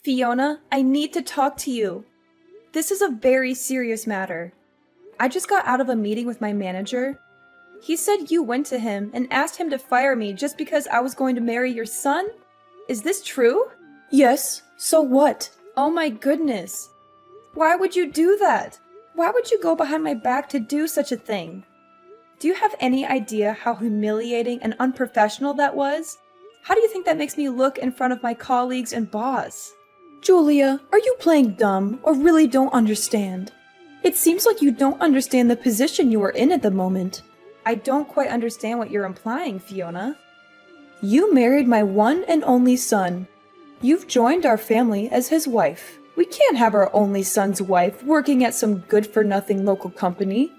Fiona, I need to talk to you. This is a very serious matter. I just got out of a meeting with my manager. He said you went to him and asked him to fire me just because I was going to marry your son? Is this true? Yes, so what? Oh my goodness. Why would you do that? Why would you go behind my back to do such a thing? Do you have any idea how humiliating and unprofessional that was? How do you think that makes me look in front of my colleagues and boss? Julia, are you playing dumb or really don't understand? It seems like you don't understand the position you are in at the moment. I don't quite understand what you're implying, Fiona. You married my one and only son. You've joined our family as his wife. We can't have our only son's wife working at some good-for-nothing local company.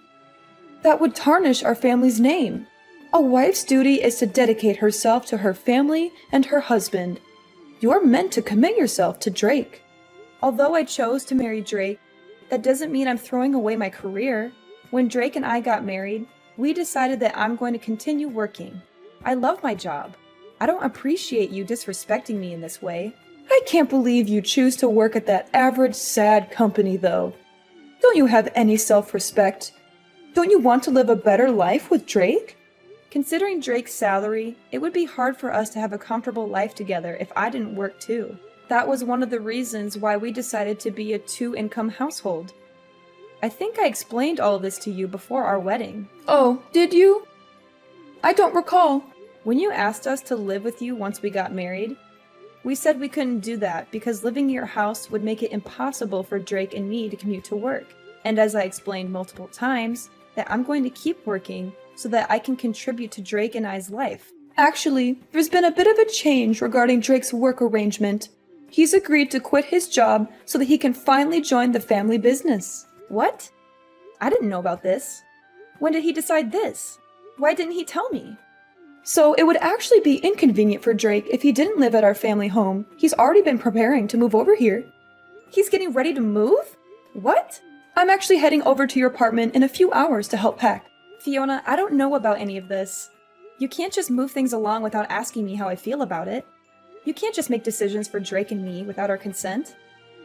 That would tarnish our family's name. A wife's duty is to dedicate herself to her family and her husband. You're meant to commit yourself to Drake. Although I chose to marry Drake, that doesn't mean I'm throwing away my career. When Drake and I got married, we decided that I'm going to continue working. I love my job. I don't appreciate you disrespecting me in this way. I can't believe you choose to work at that average, sad company, though. Don't you have any self-respect? Don't you want to live a better life with Drake? Considering Drake's salary, it would be hard for us to have a comfortable life together if I didn't work too. That was one of the reasons why we decided to be a two-income household. I think I explained all of this to you before our wedding. Oh, did you? I don't recall. When you asked us to live with you once we got married, we said we couldn't do that because living in your house would make it impossible for Drake and me to commute to work. And as I explained multiple times, that I'm going to keep working so that I can contribute to Drake and I's life. Actually, there's been a bit of a change regarding Drake's work arrangement. He's agreed to quit his job so that he can finally join the family business. What? I didn't know about this. When did he decide this? Why didn't he tell me? So it would actually be inconvenient for Drake if he didn't live at our family home. He's already been preparing to move over here. He's getting ready to move? What? I'm actually heading over to your apartment in a few hours to help pack. Fiona, I don't know about any of this. You can't just move things along without asking me how I feel about it. You can't just make decisions for Drake and me without our consent.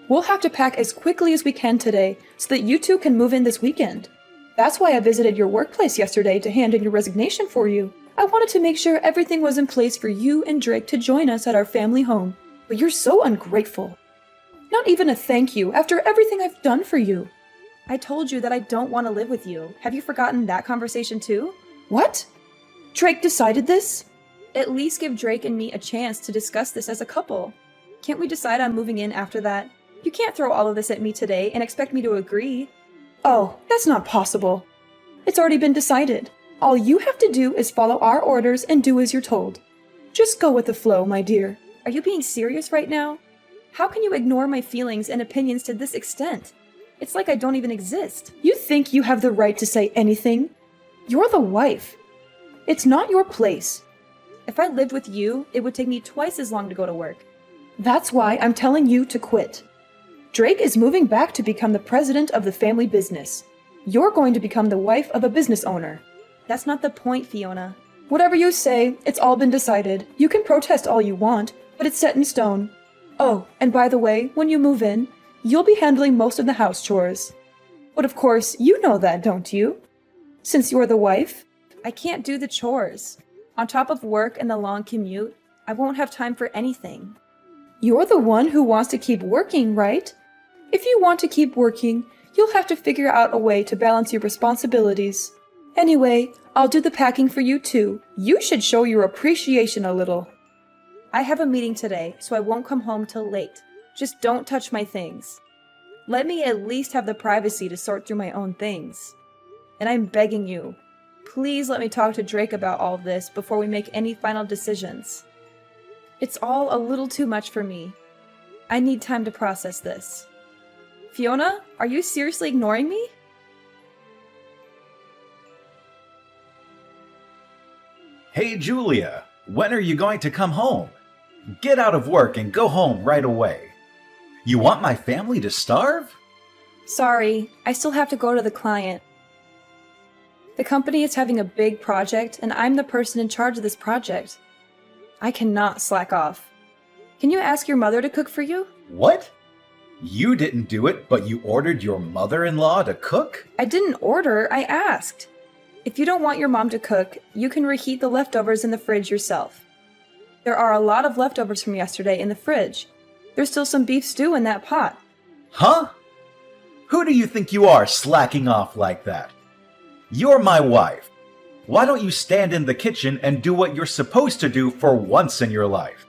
We'll have to pack as quickly as we can today so that you two can move in this weekend. That's why I visited your workplace yesterday to hand in your resignation for you. I wanted to make sure everything was in place for you and Drake to join us at our family home. But you're so ungrateful. Not even a thank you after everything I've done for you. I told you that I don't want to live with you. Have you forgotten that conversation too? What? Drake decided this? At least give Drake and me a chance to discuss this as a couple. Can't we decide on moving in after that? You can't throw all of this at me today and expect me to agree. Oh, that's not possible. It's already been decided. All you have to do is follow our orders and do as you're told. Just go with the flow, my dear. Are you being serious right now? How can you ignore my feelings and opinions to this extent? It's like I don't even exist. You think you have the right to say anything? You're the wife. It's not your place. If I lived with you, it would take me twice as long to go to work. That's why I'm telling you to quit. Drake is moving back to become the president of the family business. You're going to become the wife of a business owner. That's not the point, Fiona. Whatever you say, it's all been decided. You can protest all you want, but it's set in stone. Oh, and by the way, when you move in, you'll be handling most of the house chores. But of course, you know that, don't you? Since you're the wife. I can't do the chores. On top of work and the long commute, I won't have time for anything. You're the one who wants to keep working, right? If you want to keep working, you'll have to figure out a way to balance your responsibilities. Anyway, I'll do the packing for you too. You should show your appreciation a little. I have a meeting today, so I won't come home till late. Just don't touch my things. Let me at least have the privacy to sort through my own things. And I'm begging you, please let me talk to Drake about all this before we make any final decisions. It's all a little too much for me. I need time to process this. Fiona, are you seriously ignoring me? Hey Julia, when are you going to come home? Get out of work and go home right away. You want my family to starve? Sorry, I still have to go to the client. The company is having a big project and I'm the person in charge of this project. I cannot slack off. Can you ask your mother to cook for you? What? You didn't do it, but you ordered your mother-in-law to cook? I didn't order, I asked. If you don't want your mom to cook, you can reheat the leftovers in the fridge yourself. There are a lot of leftovers from yesterday in the fridge. There's still some beef stew in that pot. Huh? Who do you think you are, slacking off like that? You're my wife. Why don't you stand in the kitchen and do what you're supposed to do for once in your life?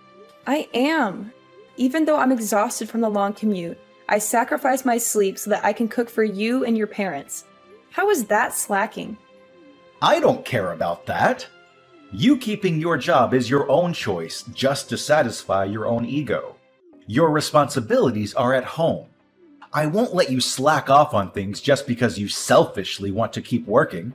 I am. Even though I'm exhausted from the long commute, I sacrifice my sleep so that I can cook for you and your parents. How is that slacking? I don't care about that. You keeping your job is your own choice just to satisfy your own ego. Your responsibilities are at home. I won't let you slack off on things just because you selfishly want to keep working.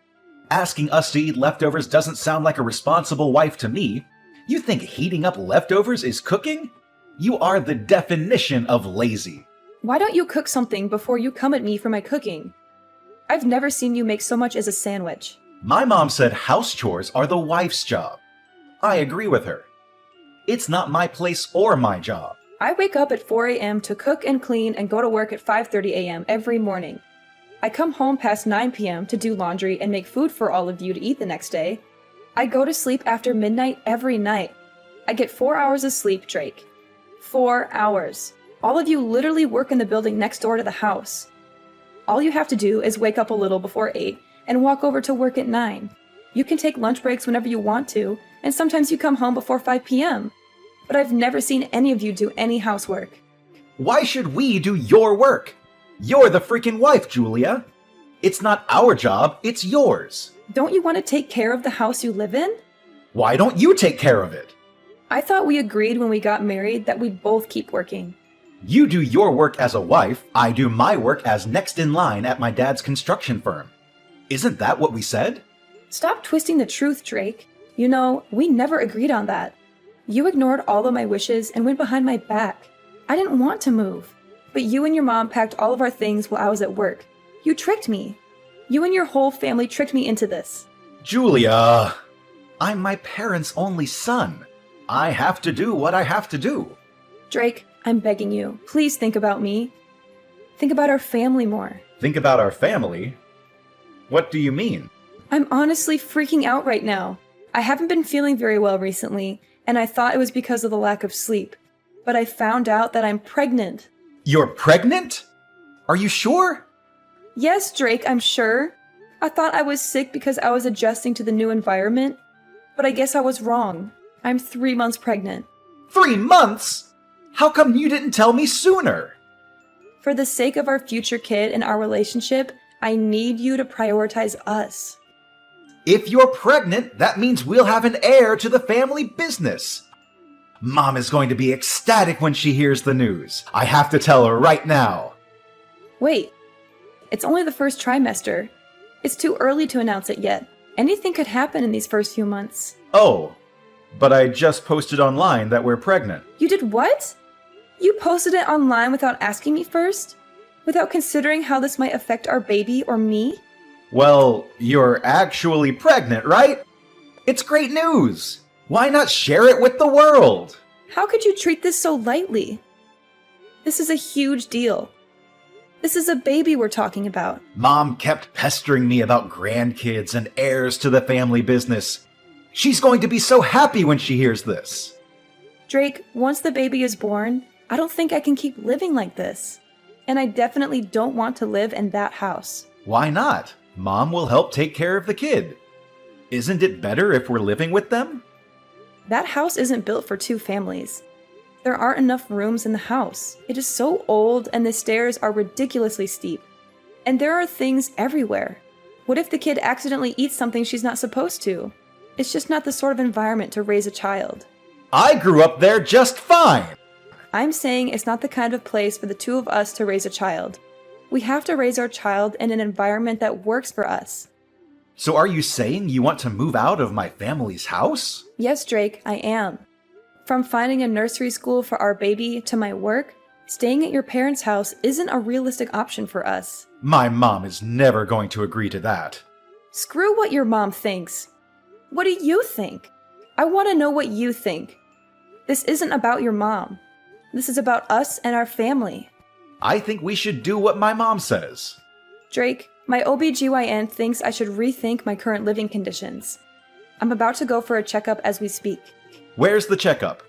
Asking us to eat leftovers doesn't sound like a responsible wife to me. You think heating up leftovers is cooking? You are the definition of lazy. Why don't you cook something before you come at me for my cooking? I've never seen you make so much as a sandwich. My mom said house chores are the wife's job. I agree with her. It's not my place or my job. I wake up at 4 a.m. to cook and clean and go to work at 5:30 a.m. every morning. I come home past 9 p.m. to do laundry and make food for all of you to eat the next day. I go to sleep after midnight every night. I get 4 hours of sleep, Drake. 4 hours. All of you literally work in the building next door to the house. All you have to do is wake up a little before 8 and walk over to work at 9. You can take lunch breaks whenever you want to, and sometimes you come home before 5 p.m. But I've never seen any of you do any housework. Why should we do your work? You're the freaking wife, Julia. It's not our job, it's yours. Don't you want to take care of the house you live in? Why don't you take care of it? I thought we agreed when we got married that we'd both keep working. You do your work as a wife, I do my work as next in line at my dad's construction firm. Isn't that what we said? Stop twisting the truth, Drake. You know, we never agreed on that. You ignored all of my wishes and went behind my back. I didn't want to move. But you and your mom packed all of our things while I was at work. You tricked me. You and your whole family tricked me into this. Julia, I'm my parents' only son. I have to do what I have to do. Drake, I'm begging you, please think about me. Think about our family more. Think about our family? What do you mean? I'm honestly freaking out right now. I haven't been feeling very well recently, and I thought it was because of the lack of sleep. But I found out that I'm pregnant. You're pregnant? Are you sure? Yes, Drake, I'm sure. I thought I was sick because I was adjusting to the new environment, but I guess I was wrong. I'm 3 months pregnant. 3 months? How come you didn't tell me sooner? For the sake of our future kid and our relationship, I need you to prioritize us. If you're pregnant, that means we'll have an heir to the family business. Mom is going to be ecstatic when she hears the news. I have to tell her right now. Wait, it's only the first trimester. It's too early to announce it yet. Anything could happen in these first few months. Oh, but I just posted online that we're pregnant. You did what? You posted it online without asking me first? Without considering how this might affect our baby or me? Well, you're actually pregnant, right? It's great news. Why not share it with the world? How could you treat this so lightly? This is a huge deal. This is a baby we're talking about. Mom kept pestering me about grandkids and heirs to the family business. She's going to be so happy when she hears this. Drake, once the baby is born, I don't think I can keep living like this. And I definitely don't want to live in that house. Why not? Mom will help take care of the kid. Isn't it better if we're living with them? That house isn't built for 2 families. There aren't enough rooms in the house. It is so old and the stairs are ridiculously steep. And there are things everywhere. What if the kid accidentally eats something she's not supposed to? It's just not the sort of environment to raise a child. I grew up there just fine. I'm saying it's not the kind of place for the 2 of us to raise a child. We have to raise our child in an environment that works for us. So are you saying you want to move out of my family's house? Yes, Drake, I am. From finding a nursery school for our baby to my work, staying at your parents' house isn't a realistic option for us. My mom is never going to agree to that. Screw what your mom thinks. What do you think? I want to know what you think. This isn't about your mom. This is about us and our family. I think we should do what my mom says. Drake, my OBGYN thinks I should rethink my current living conditions. I'm about to go for a checkup as we speak. Where's the checkup?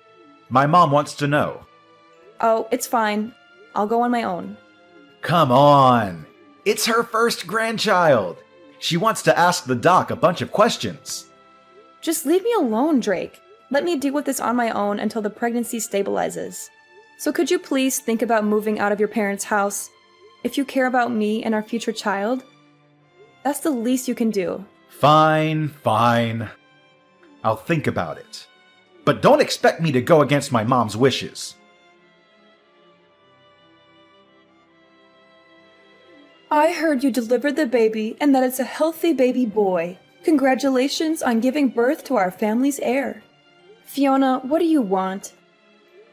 My mom wants to know. Oh, it's fine. I'll go on my own. Come on. It's her first grandchild. She wants to ask the doc a bunch of questions. Just leave me alone, Drake. Let me deal with this on my own until the pregnancy stabilizes. So could you please think about moving out of your parents' house? If you care about me and our future child, that's the least you can do. Fine. I'll think about it. But don't expect me to go against my mom's wishes. I heard you delivered the baby and that it's a healthy baby boy. Congratulations on giving birth to our family's heir. Fiona, what do you want?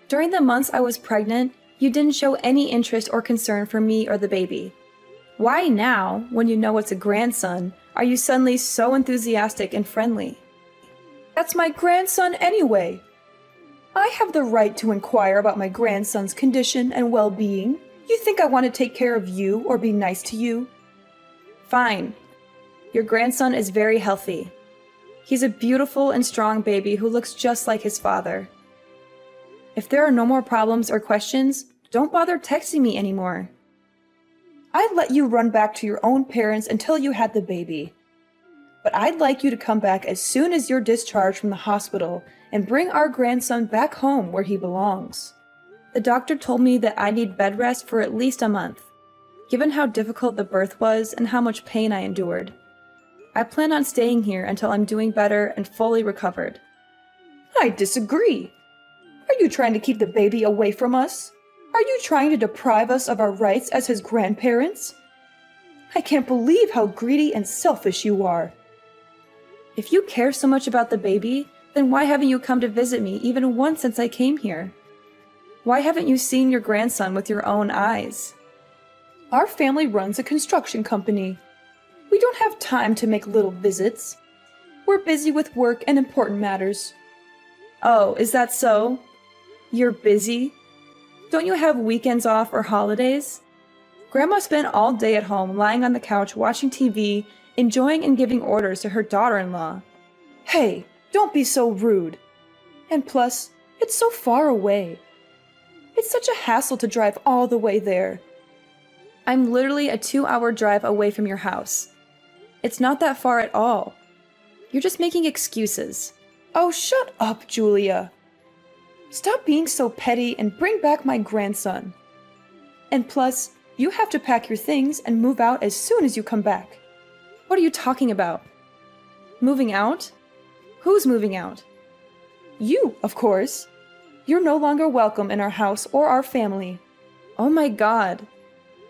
During the months I was pregnant, you didn't show any interest or concern for me or the baby. Why now, when you know it's a grandson, are you suddenly so enthusiastic and friendly? That's my grandson anyway. I have the right to inquire about my grandson's condition and well-being. You think I want to take care of you or be nice to you? Fine. Your grandson is very healthy. He's a beautiful and strong baby who looks just like his father. If there are no more problems or questions, don't bother texting me anymore. I'd let you run back to your own parents until you had the baby. But I'd like you to come back as soon as you're discharged from the hospital and bring our grandson back home where he belongs. The doctor told me that I need bed rest for at least a month, given how difficult the birth was and how much pain I endured. I plan on staying here until I'm doing better and fully recovered. I disagree. Are you trying to keep the baby away from us? Are you trying to deprive us of our rights as his grandparents? I can't believe how greedy and selfish you are. If you care so much about the baby, then why haven't you come to visit me even once since I came here? Why haven't you seen your grandson with your own eyes? Our family runs a construction company. We don't have time to make little visits. We're busy with work and important matters. Oh, is that so? You're busy? Don't you have weekends off or holidays? Grandma spent all day at home lying on the couch watching TV, enjoying and giving orders to her daughter-in-law. Hey, don't be so rude. And plus, it's so far away. It's such a hassle to drive all the way there. I'm literally a 2-hour drive away from your house. It's not that far at all. You're just making excuses. Oh, shut up, Julia. Stop being so petty and bring back my grandson. And plus, you have to pack your things and move out as soon as you come back. What are you talking about? Moving out? Who's moving out? You, of course. You're no longer welcome in our house or our family. Oh my God.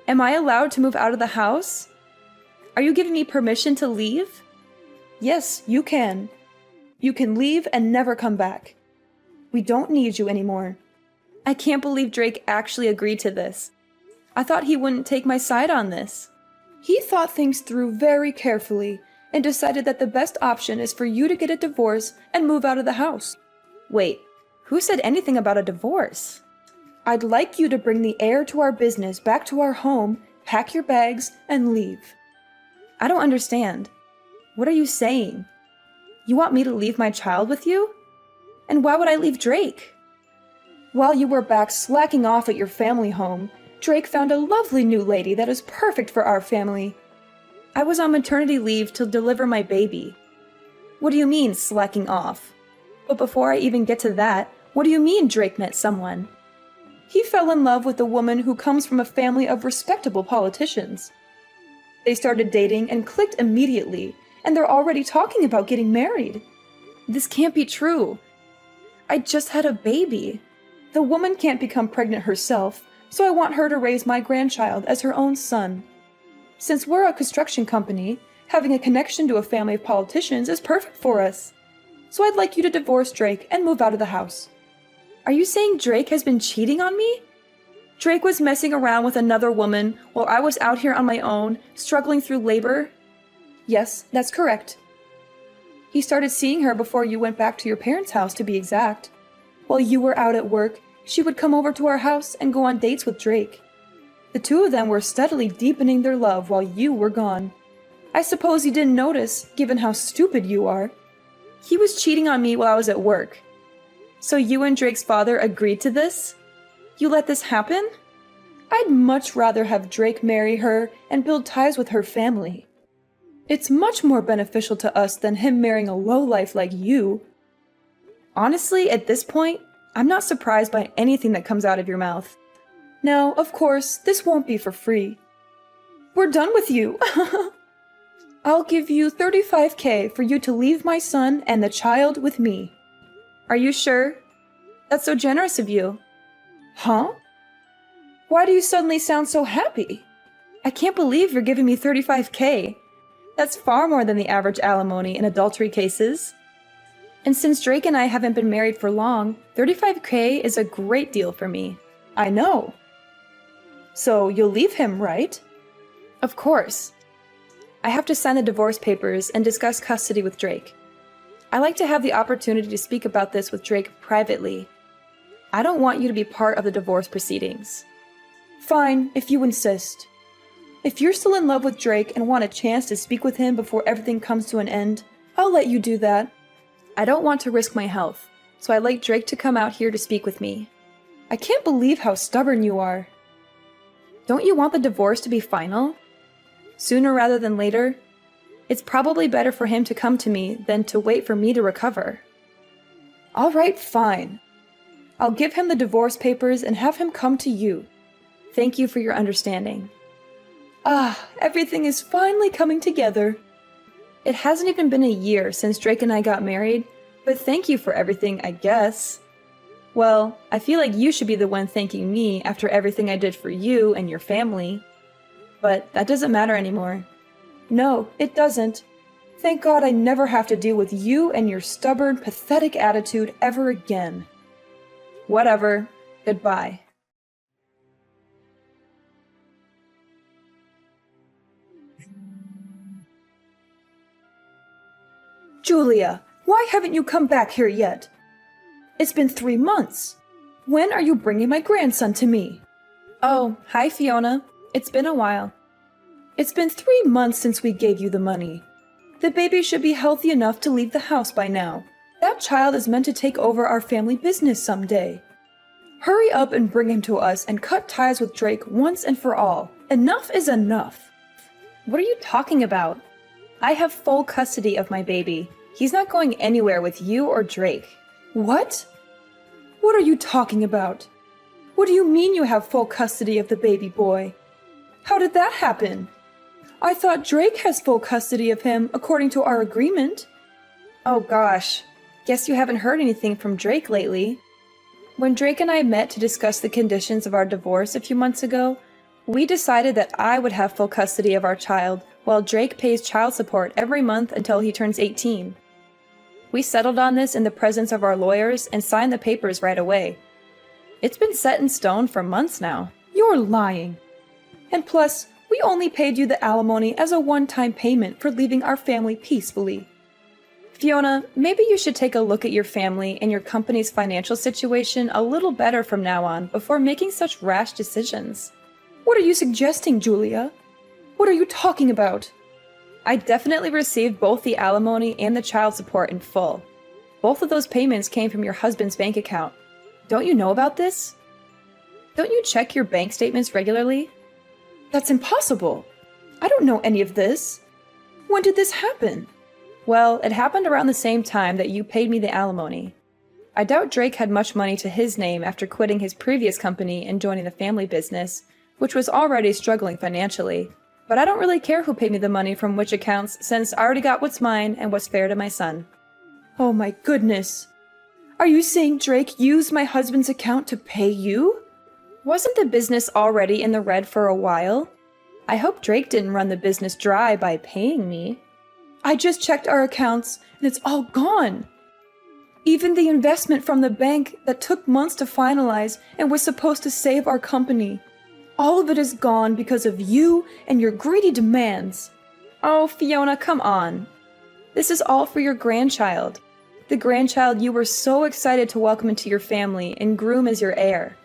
Am I allowed to move out of the house? Are you giving me permission to leave? Yes, you can. You can leave and never come back. We don't need you anymore. I can't believe Drake actually agreed to this. I thought he wouldn't take my side on this. He thought things through very carefully and decided that the best option is for you to get a divorce and move out of the house. Wait, who said anything about a divorce? I'd like you to bring the heir to our business back to our home, pack your bags, and leave. I don't understand. What are you saying? You want me to leave my child with you? And why would I leave Drake? While you were back slacking off at your family home, Drake found a lovely new lady that is perfect for our family. I was on maternity leave to deliver my baby. What do you mean, slacking off? But before I even get to that, what do you mean Drake met someone? He fell in love with a woman who comes from a family of respectable politicians. They started dating and clicked immediately, and they're already talking about getting married. This can't be true. I just had a baby. The woman can't become pregnant herself, so I want her to raise my grandchild as her own son. Since we're a construction company, having a connection to a family of politicians is perfect for us. So I'd like you to divorce Drake and move out of the house. Are you saying Drake has been cheating on me? Drake was messing around with another woman while I was out here on my own, struggling through labor? Yes, that's correct. He started seeing her before you went back to your parents' house, to be exact. While you were out at work, she would come over to our house and go on dates with Drake. The two of them were steadily deepening their love while you were gone. I suppose you didn't notice, given how stupid you are. He was cheating on me while I was at work. So you and Drake's father agreed to this? You let this happen? I'd much rather have Drake marry her and build ties with her family. It's much more beneficial to us than him marrying a lowlife like you. Honestly, at this point, I'm not surprised by anything that comes out of your mouth. Now, of course, this won't be for free. We're done with you. I'll give you $35,000 for you to leave my son and the child with me. Are you sure? That's so generous of you. Huh? Why do you suddenly sound so happy? I can't believe you're giving me $35,000. That's far more than the average alimony in adultery cases. And since Drake and I haven't been married for long, $35,000 is a great deal for me. I know. So you'll leave him, right? Of course. I have to sign the divorce papers and discuss custody with Drake. I like to have the opportunity to speak about this with Drake privately. I don't want you to be part of the divorce proceedings. Fine, if you insist. If you're still in love with Drake and want a chance to speak with him before everything comes to an end, I'll let you do that. I don't want to risk my health, so I'd like Drake to come out here to speak with me. I can't believe how stubborn you are. Don't you want the divorce to be final? Sooner rather than later? It's probably better for him to come to me than to wait for me to recover. All right, fine. I'll give him the divorce papers and have him come to you. Thank you for your understanding. Ah, everything is finally coming together. It hasn't even been a year since Drake and I got married, but thank you for everything, I guess. Well, I feel like you should be the one thanking me after everything I did for you and your family. But that doesn't matter anymore. No, it doesn't. Thank God I never have to deal with you and your stubborn, pathetic attitude ever again. Whatever. Goodbye. Julia, why haven't you come back here yet? It's been 3 months. When are you bringing my grandson to me? Oh, hi Fiona. It's been a while. It's been 3 months since we gave you the money. The baby should be healthy enough to leave the house by now. That child is meant to take over our family business someday. Hurry up and bring him to us and cut ties with Drake once and for all. Enough is enough. What are you talking about? I have full custody of my baby. He's not going anywhere with you or Drake. What? What are you talking about? What do you mean you have full custody of the baby boy? How did that happen? I thought Drake has full custody of him according to our agreement. Oh gosh, guess you haven't heard anything from Drake lately. When Drake and I met to discuss the conditions of our divorce a few months ago, we decided that I would have full custody of our child while Drake pays child support every month until he turns 18. We settled on this in the presence of our lawyers and signed the papers right away. It's been set in stone for months now. You're lying. And plus, we only paid you the alimony as a one-time payment for leaving our family peacefully. Fiona, maybe you should take a look at your family and your company's financial situation a little better from now on before making such rash decisions. What are you suggesting, Julia? What are you talking about? I definitely received both the alimony and the child support in full. Both of those payments came from your husband's bank account. Don't you know about this? Don't you check your bank statements regularly? That's impossible. I don't know any of this. When did this happen? Well, it happened around the same time that you paid me the alimony. I doubt Drake had much money to his name after quitting his previous company and joining the family business, which was already struggling financially. But I don't really care who paid me the money from which accounts, since I already got what's mine and what's fair to my son. Oh my goodness. Are you saying Drake used my husband's account to pay you? Wasn't the business already in the red for a while? I hope Drake didn't run the business dry by paying me. I just checked our accounts and it's all gone. Even the investment from the bank that took months to finalize and was supposed to save our company. All of it is gone because of you and your greedy demands. Oh, Fiona, come on. This is all for your grandchild. The grandchild you were so excited to welcome into your family and groom as your heir.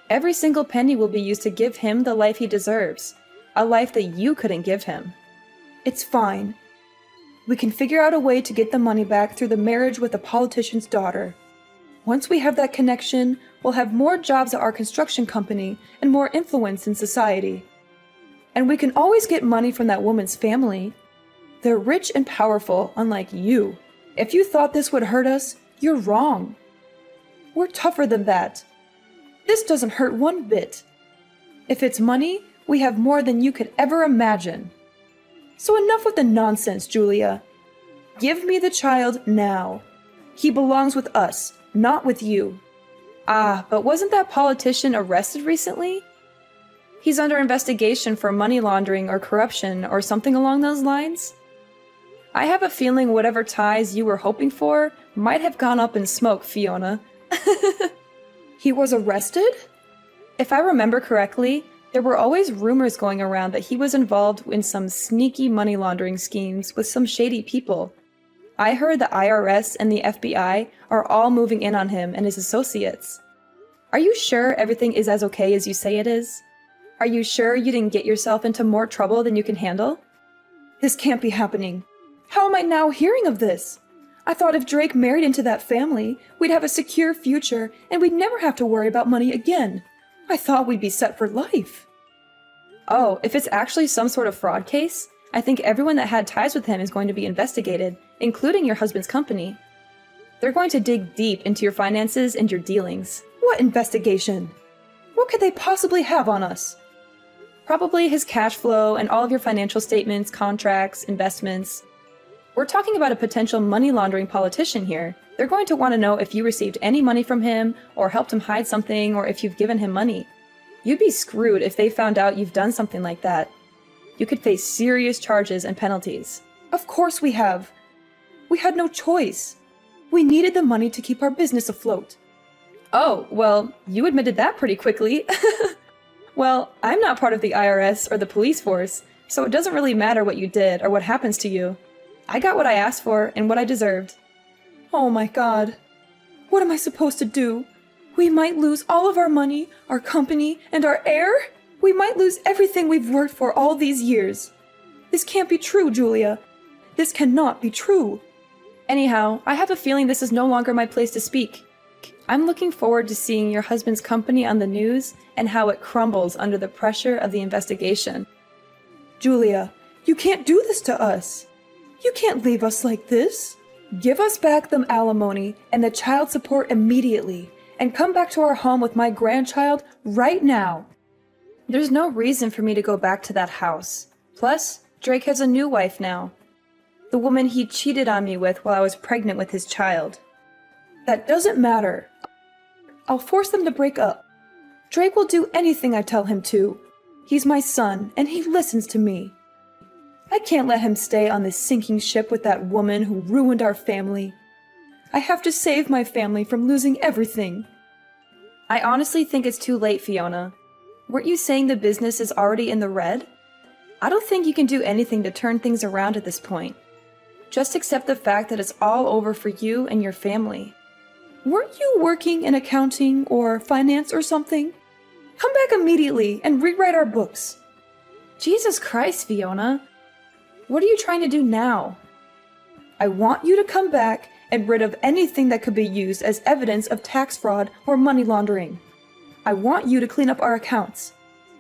Every single penny will be used to give him the life he deserves, a life that you couldn't give him. It's fine. We can figure out a way to get the money back through the marriage with the politician's daughter. Once we have that connection, we'll have more jobs at our construction company and more influence in society. And we can always get money from that woman's family. They're rich and powerful, unlike you. If you thought this would hurt us, you're wrong. We're tougher than that. This doesn't hurt one bit. If it's money, we have more than you could ever imagine. So enough with the nonsense, Julia. Give me the child now. He belongs with us, not with you. Ah, but wasn't that politician arrested recently? He's under investigation for money laundering or corruption or something along those lines. I have a feeling whatever ties you were hoping for might have gone up in smoke, Fiona. He was arrested? If I remember correctly, there were always rumors going around that he was involved in some sneaky money laundering schemes with some shady people. I heard the IRS and the FBI are all moving in on him and his associates. Are you sure everything is as okay as you say it is? Are you sure you didn't get yourself into more trouble than you can handle? This can't be happening. How am I now hearing of this? I thought if Drake married into that family, we'd have a secure future and we'd never have to worry about money again. I thought we'd be set for life. Oh, if it's actually some sort of fraud case, I think everyone that had ties with him is going to be investigated, including your husband's company. They're going to dig deep into your finances and your dealings. What investigation? What could they possibly have on us? Probably his cash flow and all of your financial statements, contracts, investments. We're talking about a potential money laundering politician here. They're going to want to know if you received any money from him, or helped him hide something, or if you've given him money. You'd be screwed if they found out you've done something like that. You could face serious charges and penalties. Of course we have. We had no choice. We needed the money to keep our business afloat. Oh, well, you admitted that pretty quickly. Well, I'm not part of the IRS or the police force, so it doesn't really matter what you did or what happens to you. I got what I asked for and what I deserved. Oh my God. What am I supposed to do? We might lose all of our money, our company, and our heir? We might lose everything we've worked for all these years. This can't be true, Julia. This cannot be true. Anyhow, I have a feeling this is no longer my place to speak. I'm looking forward to seeing your husband's company on the news and how it crumbles under the pressure of the investigation. Julia, you can't do this to us. You can't leave us like this. Give us back the alimony and the child support immediately, and come back to our home with my grandchild right now. There's no reason for me to go back to that house. Plus, Drake has a new wife now. The woman he cheated on me with while I was pregnant with his child. That doesn't matter. I'll force them to break up. Drake will do anything I tell him to. He's my son, and he listens to me. I can't let him stay on this sinking ship with that woman who ruined our family. I have to save my family from losing everything. I honestly think it's too late, Fiona. Weren't you saying the business is already in the red? I don't think you can do anything to turn things around at this point. Just accept the fact that it's all over for you and your family. Weren't you working in accounting or finance or something? Come back immediately and rewrite our books. Jesus Christ, Fiona. What are you trying to do now? I want you to come back and rid of anything that could be used as evidence of tax fraud or money laundering. I want you to clean up our accounts.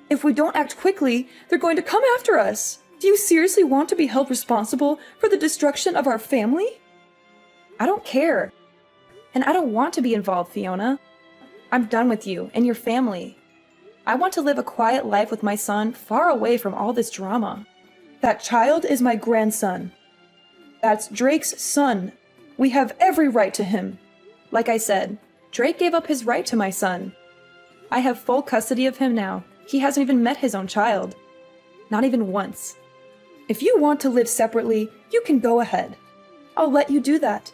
If we don't act quickly, they're going to come after us. Do you seriously want to be held responsible for the destruction of our family? I don't care. And I don't want to be involved, Fiona. I'm done with you and your family. I want to live a quiet life with my son far away from all this drama. That child is my grandson. That's Drake's son. We have every right to him. Like I said, Drake gave up his right to my son. I have full custody of him now. He hasn't even met his own child. Not even once. If you want to live separately, you can go ahead. I'll let you do that.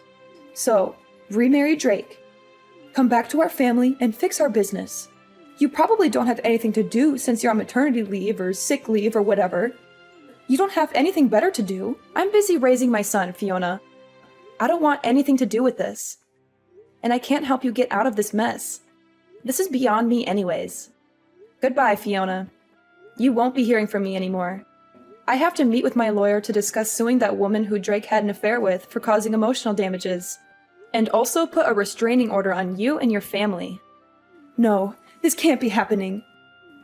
So, remarry Drake. Come back to our family and fix our business. You probably don't have anything to do since you're on maternity leave or sick leave or whatever. You don't have anything better to do. I'm busy raising my son, Fiona. I don't want anything to do with this. And I can't help you get out of this mess. This is beyond me anyways. Goodbye, Fiona. You won't be hearing from me anymore. I have to meet with my lawyer to discuss suing that woman who Drake had an affair with for causing emotional damages, and also put a restraining order on you and your family. No, this can't be happening.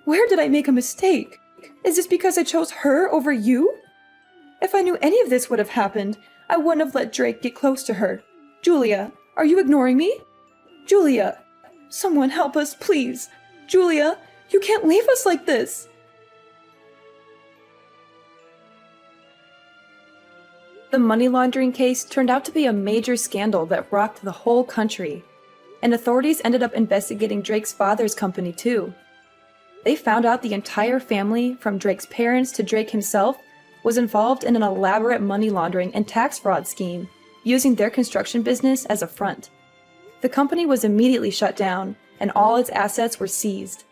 Where did I make a mistake? Is this because I chose her over you? If I knew any of this would have happened, I wouldn't have let Drake get close to her. Julia, are you ignoring me? Julia, someone help us, please. Julia, you can't leave us like this. The money laundering case turned out to be a major scandal that rocked the whole country, and authorities ended up investigating Drake's father's company too. They found out the entire family, from Drake's parents to Drake himself, was involved in an elaborate money laundering and tax fraud scheme, using their construction business as a front. The company was immediately shut down, and all its assets were seized.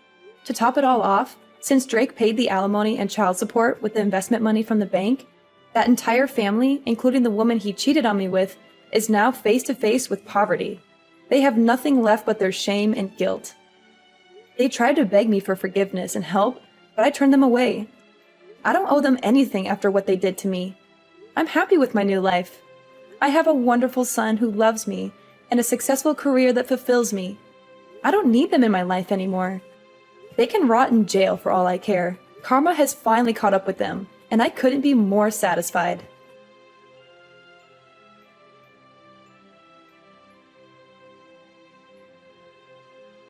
To top it all off, since Drake paid the alimony and child support with the investment money from the bank, that entire family, including the woman he cheated on me with, is now face to face with poverty. They have nothing left but their shame and guilt. They tried to beg me for forgiveness and help, but I turned them away. I don't owe them anything after what they did to me. I'm happy with my new life. I have a wonderful son who loves me and a successful career that fulfills me. I don't need them in my life anymore. They can rot in jail for all I care. Karma has finally caught up with them, and I couldn't be more satisfied.